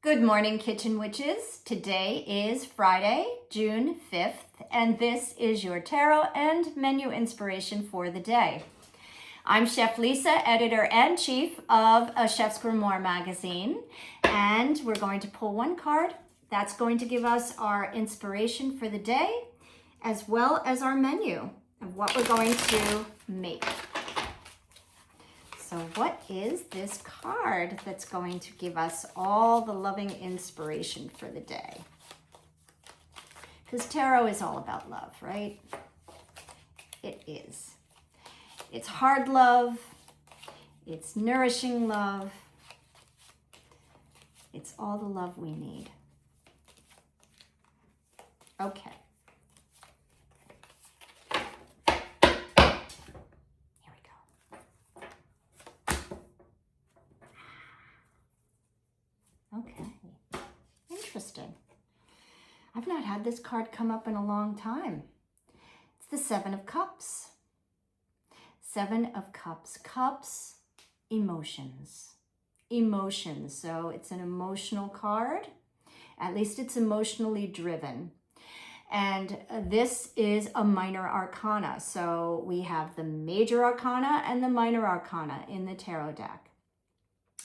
Good morning, Kitchen Witches. Today is Friday, June 5th, and this is your tarot and menu inspiration for the day. I'm Chef Lisa, editor and chief of A Chef's Grimoire magazine, and we're going to pull one card that's going to give us our inspiration for the day, as well as our menu of what we're going to make. So what is this card that's going to give us all the loving inspiration for the day? Because tarot is all about love, right? It is. It's hard love. It's nourishing love. It's all the love we need. Okay. Okay, interesting. I've not had this card come up in a long time. It's the Seven of Cups. Seven of Cups. Cups, emotions. Emotions. So it's an emotional card. At least it's emotionally driven. And this is a minor arcana. So we have the major arcana and the minor arcana in the tarot deck.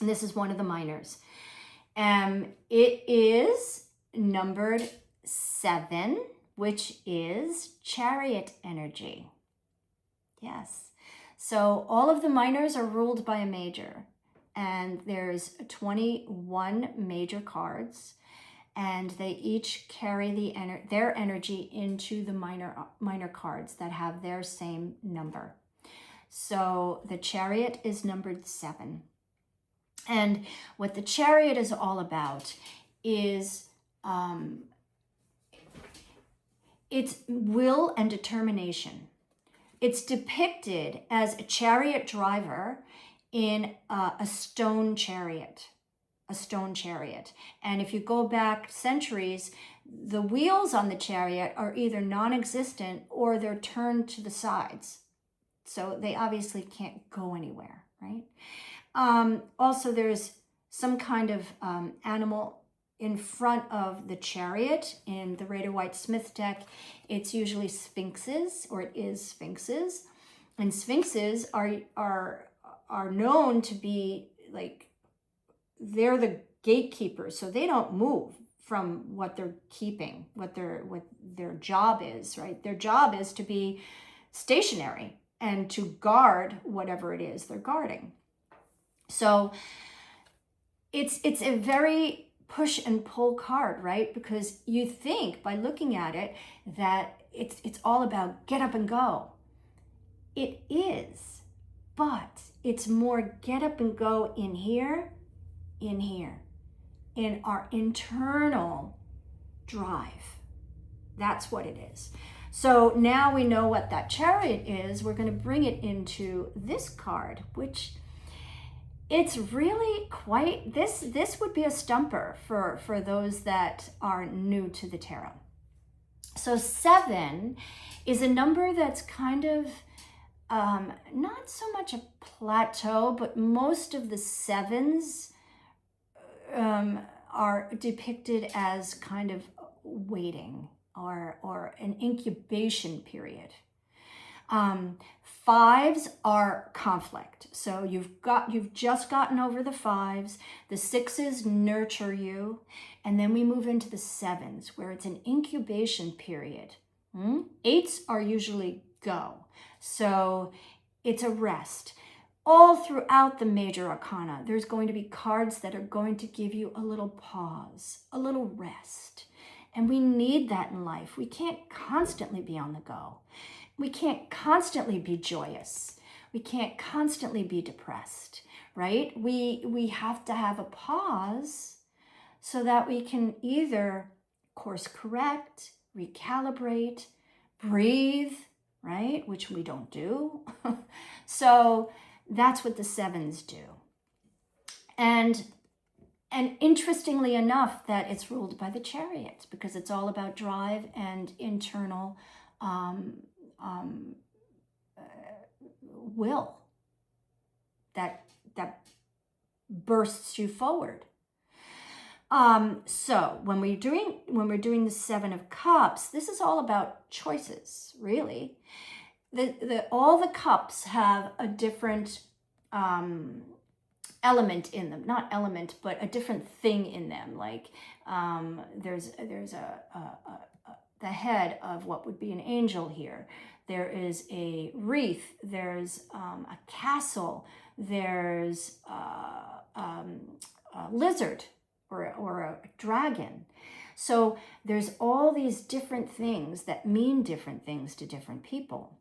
And this is one of the minors. It is numbered 7, which is Chariot energy. Yes. So all of the minors are ruled by a major, and there's 21 major cards, and they each carry their energy into the minor cards that have their same number. So the Chariot is numbered 7. And what the Chariot is all about is it's will and determination. It's depicted as a chariot driver in a stone chariot. And if you go back centuries, the wheels on the chariot are either non-existent or they're turned to the sides. So they obviously can't go anywhere, right? Also, there's some kind of animal in front of the chariot. In the Rider-Waite-Smith deck, it's usually sphinxes, or it is sphinxes. And sphinxes are known to be like, they're the gatekeepers, so they don't move from what they're keeping, what their job is, right? Their job is to be stationary and to guard whatever it is they're guarding. So it's a very push and pull card, right? Because you think by looking at it that it's all about get up and go. It is, but it's more get up and go in here, in our internal drive. That's what it is. So now we know what that Chariot is. We're going to bring it into this card, which it's really quite, this would be a stumper for those that are new to the tarot. So 7 is a number that's kind of not so much a plateau, but most of the 7s are depicted as kind of waiting or an incubation period. 5s are conflict. So you've just gotten over the 5s. The 6s nurture you. And then we move into the 7s where it's an incubation period. 8s are usually go. So it's a rest. All throughout the major arcana, there's going to be cards that are going to give you a little pause, a little rest. And we need that in life. We can't constantly be on the go. We can't constantly be joyous. We can't constantly be depressed, right? We have to have a pause so that we can either course correct, recalibrate, breathe, right? Which we don't do. So that's what the 7s do. And interestingly enough, that it's ruled by the Chariot because it's all about drive and internal will that bursts you forward. So when we're doing the Seven of Cups, this is all about choices, really. All the cups have a different element in them, not element, but a different thing in them. Like there's the head of what would be an angel here. There is a wreath. There's a castle. There's a lizard or a dragon. So there's all these different things that mean different things to different people.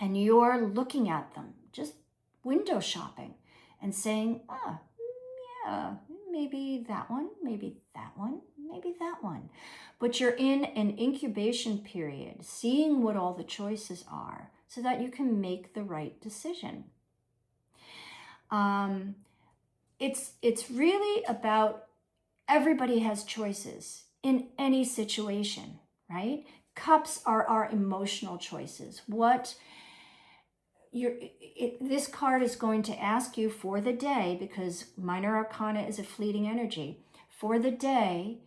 And you're looking at them, just window shopping and saying, yeah, maybe that one, maybe that one, maybe that one. But you're in an incubation period, seeing what all the choices are so that you can make the right decision. It's really about everybody has choices in any situation, right? Cups are our emotional choices. This card is going to ask you for the day, because Minor Arcana is a fleeting energy. For the day,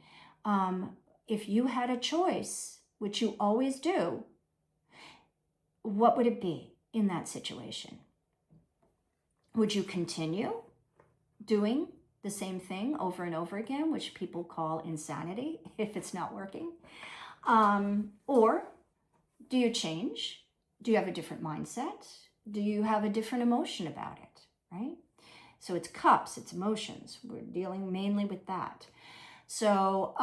if you had a choice, which you always do, what would it be in that situation? Would you continue doing the same thing over and over again, which people call insanity if it's not working? Or do you change? Do you have a different mindset? Do you have a different emotion about it, right? So it's cups, it's emotions. We're dealing mainly with that. So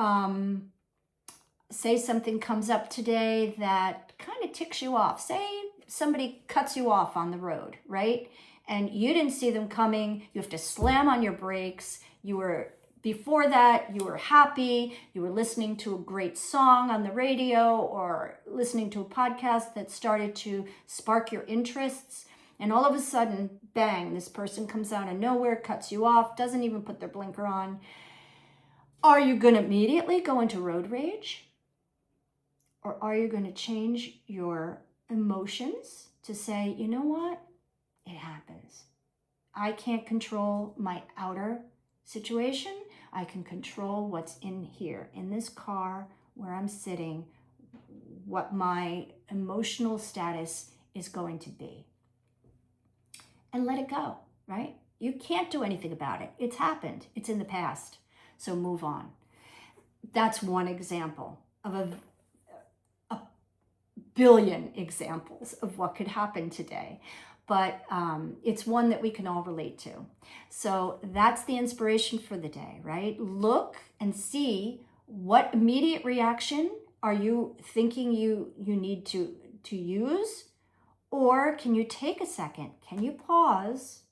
say something comes up today that kind of ticks you off. Say somebody cuts you off on the road, right? And you didn't see them coming. You have to slam on your brakes. Before that, you were happy. You were listening to a great song on the radio or listening to a podcast that started to spark your interests. And all of a sudden, bang, this person comes out of nowhere, cuts you off, doesn't even put their blinker on. Are you going to immediately go into road rage? Or are you going to change your emotions to say, you know what? It happens. I can't control my outer situation. I can control what's in here, in this car where I'm sitting, what my emotional status is going to be. And let it go, right? You can't do anything about it. It's happened. It's in the past. So move on. That's one example of a billion examples of what could happen today. But it's one that we can all relate to. So that's the inspiration for the day, right? Look and see what immediate reaction are you thinking you need to use? Or can you take a second? Can you pause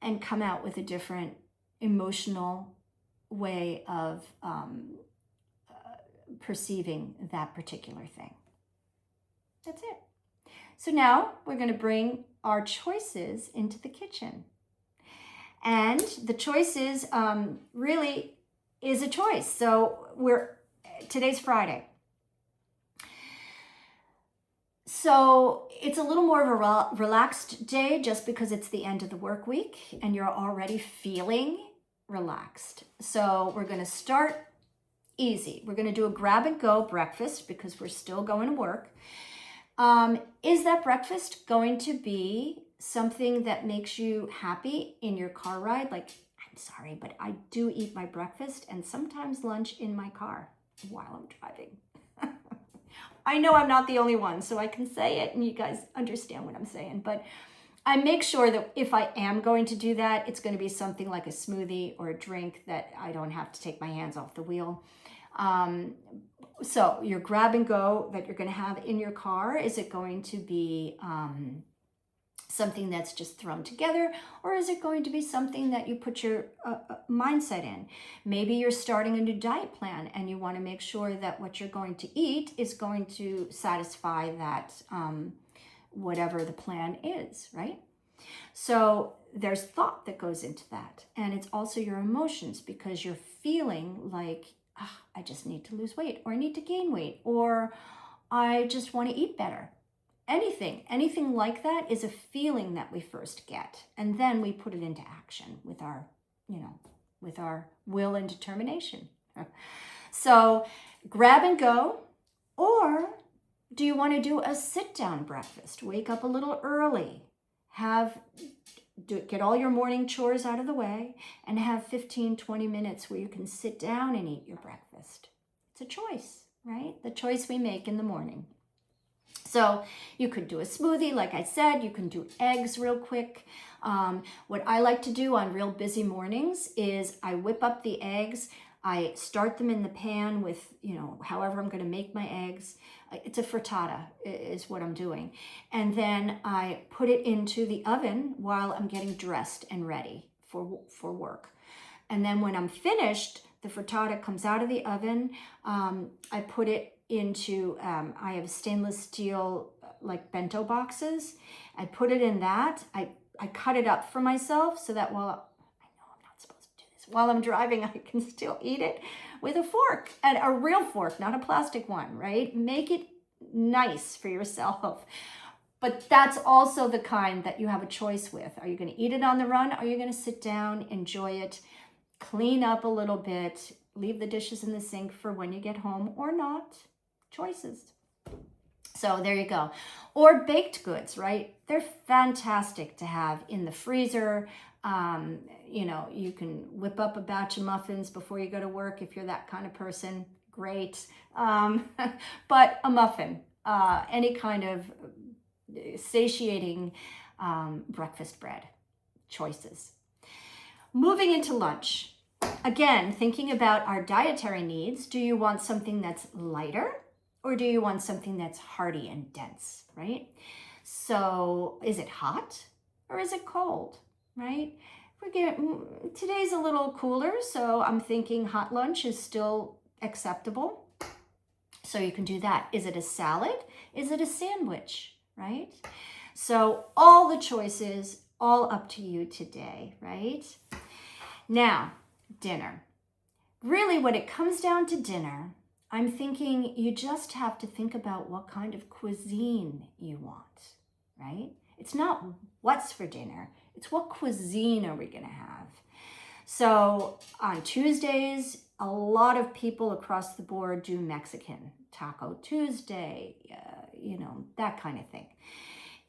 and come out with a different emotional way of perceiving that particular thing? That's it. So now we're going to bring our choices into the kitchen. And the choices really is a choice. So today's Friday. So it's a little more of a relaxed day just because it's the end of the work week and you're already feeling relaxed. So we're going to start easy. We're going to do a grab and go breakfast because we're still going to work. Is that breakfast going to be something that makes you happy in your car ride? Like, I'm sorry, but I do eat my breakfast and sometimes lunch in my car while I'm driving. I know I'm not the only one, so I can say it and you guys understand what I'm saying. But I make sure that if I am going to do that, it's going to be something like a smoothie or a drink that I don't have to take my hands off the wheel. So your grab and go that you're going to have in your car, is it going to be something that's just thrown together, or is it going to be something that you put your mindset in? Maybe you're starting a new diet plan and you want to make sure that what you're going to eat is going to satisfy that whatever the plan is, right? So there's thought that goes into that, and it's also your emotions, because you're feeling like, I just need to lose weight, or I need to gain weight, or I just want to eat better. Anything like that is a feeling that we first get, and then we put it into action with with our will and determination. So grab and go, or do you want to do a sit-down breakfast? Wake up a little early, get all your morning chores out of the way, and have 15, 20 minutes where you can sit down and eat your breakfast. It's a choice, right? The choice we make in the morning. So you could do a smoothie, like I said. You can do eggs real quick. What I like to do on real busy mornings is I whip up the eggs. I start them in the pan with, however I'm going to make my eggs. It's a frittata is what I'm doing. And then I put it into the oven while I'm getting dressed and ready for work. And then when I'm finished, the frittata comes out of the oven. I put it into, I have stainless steel like bento boxes. I put it in that. I cut it up for myself so that while I'm driving, I can still eat it with a fork, and a real fork, not a plastic one, right? Make it nice for yourself. But that's also the kind that you have a choice with. Are you going to eat it on the run? Are you going to sit down, enjoy it, clean up a little bit, leave the dishes in the sink for when you get home or not? Choices. So there you go. Or baked goods, right? They're fantastic to have in the freezer. You can whip up a batch of muffins before you go to work if you're that kind of person. Great. But a muffin, any kind of satiating breakfast bread. Choices. Moving into lunch. Again, thinking about our dietary needs. Do you want something that's lighter, or do you want something that's hearty and dense, right? So is it hot or is it cold, right? Today's a little cooler, so I'm thinking hot lunch is still acceptable. So you can do that. Is it a salad? Is it a sandwich, right? So all the choices, all up to you today, right? Now, dinner. Really, when it comes down to dinner, I'm thinking you just have to think about what kind of cuisine you want, right? It's not what's for dinner. It's what cuisine are we going to have? So on Tuesdays, a lot of people across the board do Mexican, Taco Tuesday, that kind of thing.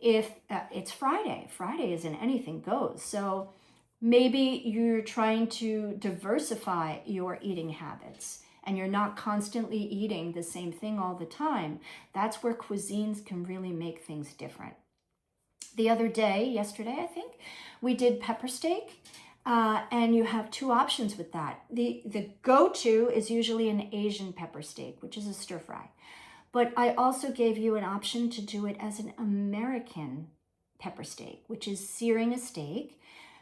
If it's Friday isn't anything goes. So maybe you're trying to diversify your eating habits and you're not constantly eating the same thing all the time. That's where cuisines can really make things different. The other day, yesterday, I think, we did pepper steak, and you have two options with that. The go-to is usually an Asian pepper steak, which is a stir fry. But I also gave you an option to do it as an American pepper steak, which is searing a steak,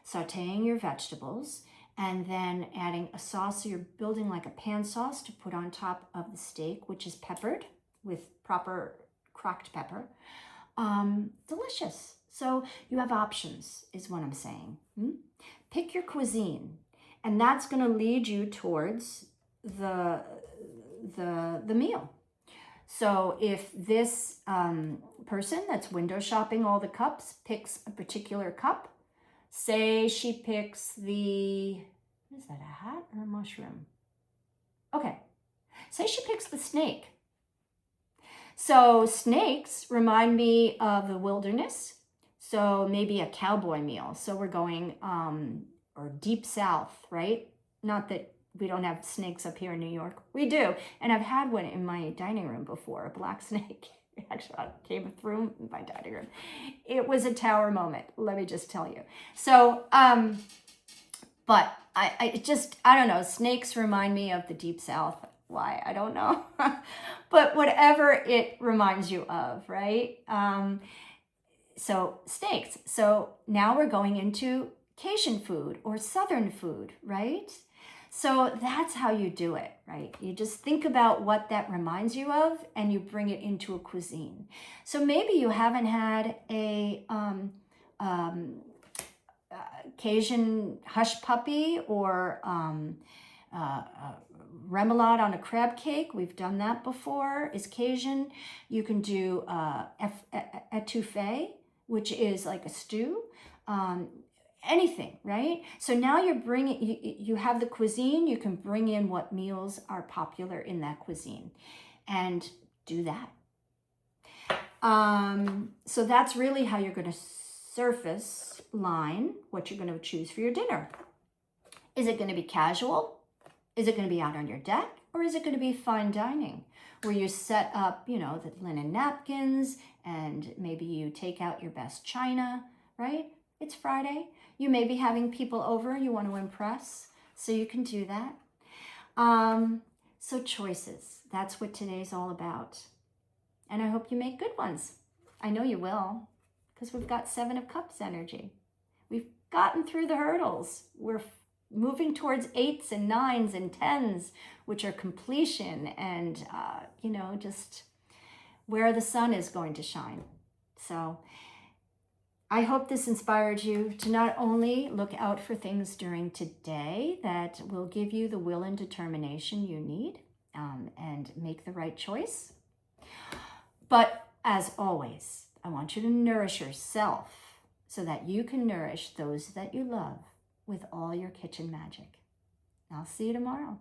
sauteing your vegetables, and then adding a sauce. So you're building like a pan sauce to put on top of the steak, which is peppered with proper cracked pepper. Delicious. So you have options, is what I'm saying. Pick your cuisine, and that's going to lead you towards the meal. So if this person that's window shopping all the cups picks a particular cup, say she picks is that a hat or a mushroom? Okay. Say she picks the snake. So snakes remind me of the wilderness. So maybe a cowboy meal. So we're going, or deep south, right? Not that we don't have snakes up here in New York. We do. And I've had one in my dining room before, a black snake. Actually, came through my dining room. It was a tower moment, let me just tell you. So, but I don't know. Snakes remind me of the deep south. Why? I don't know. But whatever it reminds you of, right? So snakes. So now we're going into Cajun food or Southern food, right? So that's how you do it, right? You just think about what that reminds you of and you bring it into a cuisine. So maybe you haven't had a Cajun hush puppy or remoulade on a crab cake. We've done that before. Is Cajun. You can do etouffee, which is like a stew. anything, right? So now you're bringing, you have the cuisine, you can bring in what meals are popular in that cuisine and do that. So that's really how you're going to surface line what you're going to choose for your dinner. Is it going to be casual? Is it going to be out on your deck? Or is it going to be fine dining where you set up, you know, the linen napkins and maybe you take out your best china, right? It's Friday. You may be having people over you want to impress, so you can do that. So choices, that's what today's all about. And I hope you make good ones. I know you will, because we've got 7 of Cups energy. We've gotten through the hurdles. We're moving towards 8s and 9s and 10s, which are completion and, you know, just where the sun is going to shine. So I hope this inspired you to not only look out for things during today that will give you the will and determination you need and make the right choice, but as always, I want you to nourish yourself so that you can nourish those that you love with all your kitchen magic. I'll see you tomorrow.